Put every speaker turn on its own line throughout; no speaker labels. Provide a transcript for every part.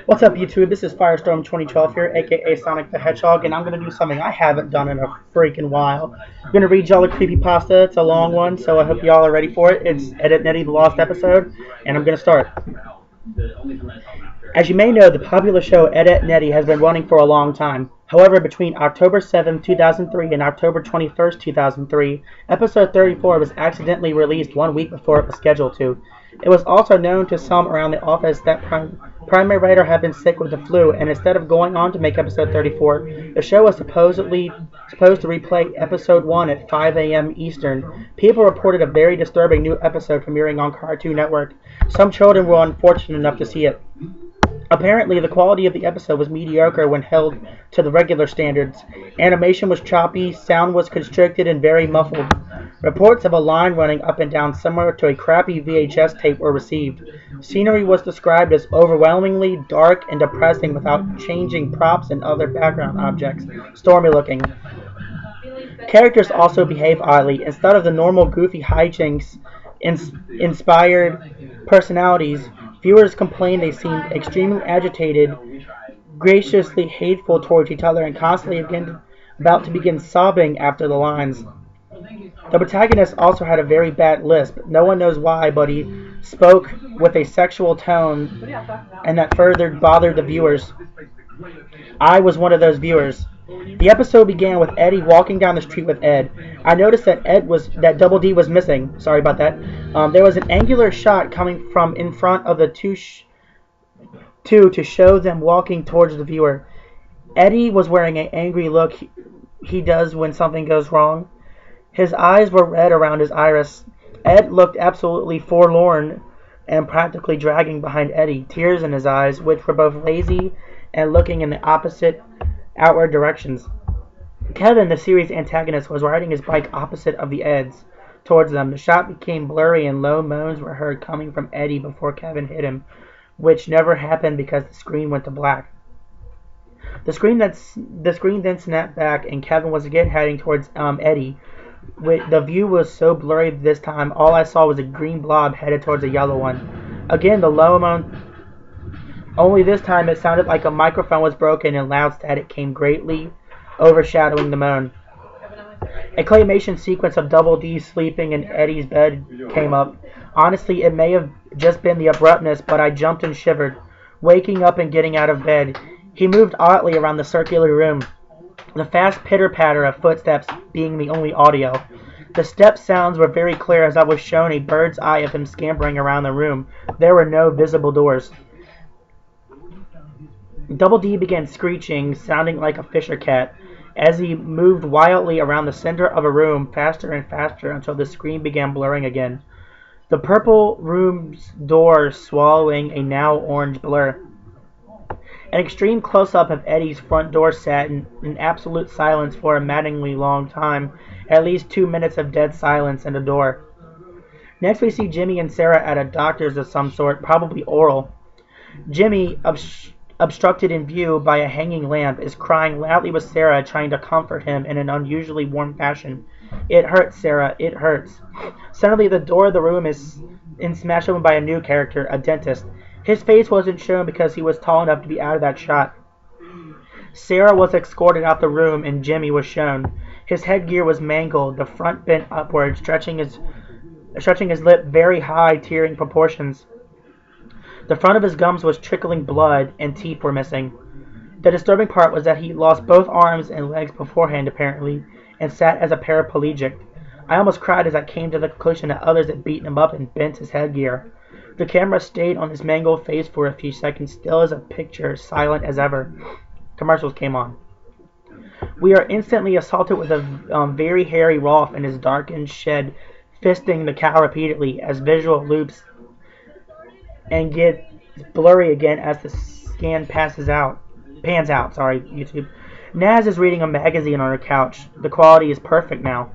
What's up, YouTube? This is Firestorm 2012 here, aka Sonic the Hedgehog, and I'm going to do something I haven't done in a freaking while. I'm going to read y'all a Creepypasta. It's a long one, so I hope y'all are ready for it. It's Eddy and Eddy, the Lost Episode, and I'm going to start. As you may know, the popular show Eddy and Eddy has been running for a long time. However, between October 7, 2003 and October 21st, 2003, episode 34 was accidentally released 1 week before it was scheduled to. It was also known to some around the office that primary writer had been sick with the flu, and instead of going on to make episode 34, the show was supposed to replay episode 1 at 5 a.m. Eastern. People reported a very disturbing new episode premiering on Cartoon Network. Some children were unfortunate enough to see it. Apparently, the quality of the episode was mediocre when held to the regular standards. Animation was choppy, sound was constricted and very muffled. Reports of a line running up and down similar to a crappy VHS tape were received. Scenery was described as overwhelmingly dark and depressing without changing props and other background objects. Stormy looking. Characters also behave oddly. Instead of the normal goofy hijinks inspired personalities, viewers complained they seemed extremely agitated, graciously hateful towards each other, and constantly about to begin sobbing after the lines. The protagonist also had a very bad lisp. No one knows why, but he spoke with a sexual tone, and that further bothered the viewers. I was one of those viewers. The episode began with Eddy walking down the street with Ed. I noticed that Double D was missing. Sorry about that. There was an angular shot coming from in front of the two to show them walking towards the viewer. Eddy was wearing an angry look he does when something goes wrong. His eyes were red around his iris. Ed looked absolutely forlorn and practically dragging behind Eddy, tears in his eyes, which were both lazy and looking in the opposite outward directions. Kevin, the series antagonist, was riding his bike opposite of the Eds towards them. The shot became blurry and low moans were heard coming from Eddy before Kevin hit him, which never happened because the screen went to black. The screen then snapped back and Kevin was again heading towards Eddy. The view was so blurry this time, all I saw was a green blob headed towards a yellow one. Again, the low moan. Only this time it sounded like a microphone was broken and loud static came greatly overshadowing the moan. A claymation sequence of Double D sleeping in Eddy's bed came up. Honestly, it may have just been the abruptness, but I jumped and shivered, waking up and getting out of bed. He moved oddly around the circular room, the fast pitter-patter of footsteps being the only audio. The step sounds were very clear as I was shown a bird's eye of him scampering around the room. There were no visible doors. Double D began screeching, sounding like a fisher cat, as he moved wildly around the center of a room, faster and faster, until the screen began blurring again. The purple room's door swallowing a now orange blur. An extreme close-up of Eddy's front door sat in absolute silence for a maddeningly long time, at least 2 minutes of dead silence in the door. Next we see Jimmy and Sarah at a doctor's of some sort, probably oral. Jimmy, obstructed in view by a hanging lamp, is crying loudly with Sarah, trying to comfort him in an unusually warm fashion. "It hurts, Sarah, it hurts." Suddenly the door of the room is smashed open by a new character, a dentist. His face wasn't shown because he was tall enough to be out of that shot. Sarah was escorted out the room and Jimmy was shown. His headgear was mangled, the front bent upward, stretching his lip very high, tearing proportions. The front of his gums was trickling blood, and teeth were missing. The disturbing part was that he lost both arms and legs beforehand, apparently, and sat as a paraplegic. I almost cried as I came to the conclusion that others had beaten him up and bent his headgear. The camera stayed on his mangled face for a few seconds, still as a picture, silent as ever. Commercials came on. We are instantly assaulted with a very hairy Rolf in his darkened shed, fisting the cow repeatedly as visual loops and get blurry again as the scan pans out. YouTube. Naz is reading a magazine on her couch. The quality is perfect now.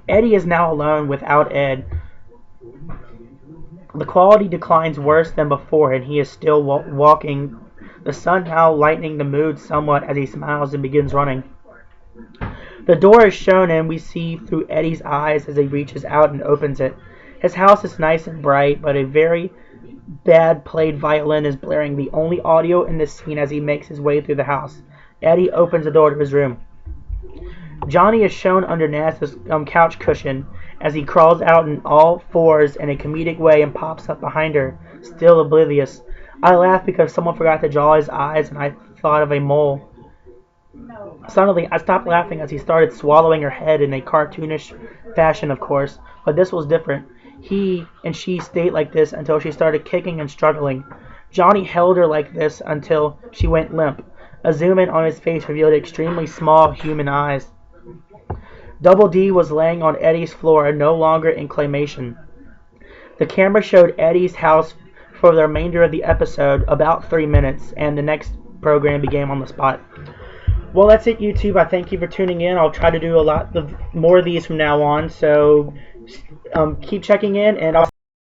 Eddy is now alone without Ed. The quality declines worse than before, and he is still walking, the sun now lightening the mood somewhat as he smiles and begins running. The door is shown, and we see through Eddy's eyes as he reaches out and opens it. His house is nice and bright, but bad played violin is blaring, the only audio in this scene as he makes his way through the house. Eddy opens the door to his room. Johnny is shown under Nana's couch cushion as he crawls out on all fours in a comedic way and pops up behind her, still oblivious. I laughed because someone forgot to draw his eyes and I thought of a mole. Suddenly, I stopped laughing as he started swallowing her head in a cartoonish fashion, of course, but this was different. He and she stayed like this until she started kicking and struggling. Johnny held her like this until she went limp. A zoom in on his face revealed extremely small human eyes. Double D was laying on Eddy's floor, no longer in claymation. The camera showed Eddy's house for the remainder of the episode, about 3 minutes, and the next program began on the spot. Well, that's it, YouTube. I thank you for tuning in. I'll try to do a lot more of these from now on, so keep checking in, and I'll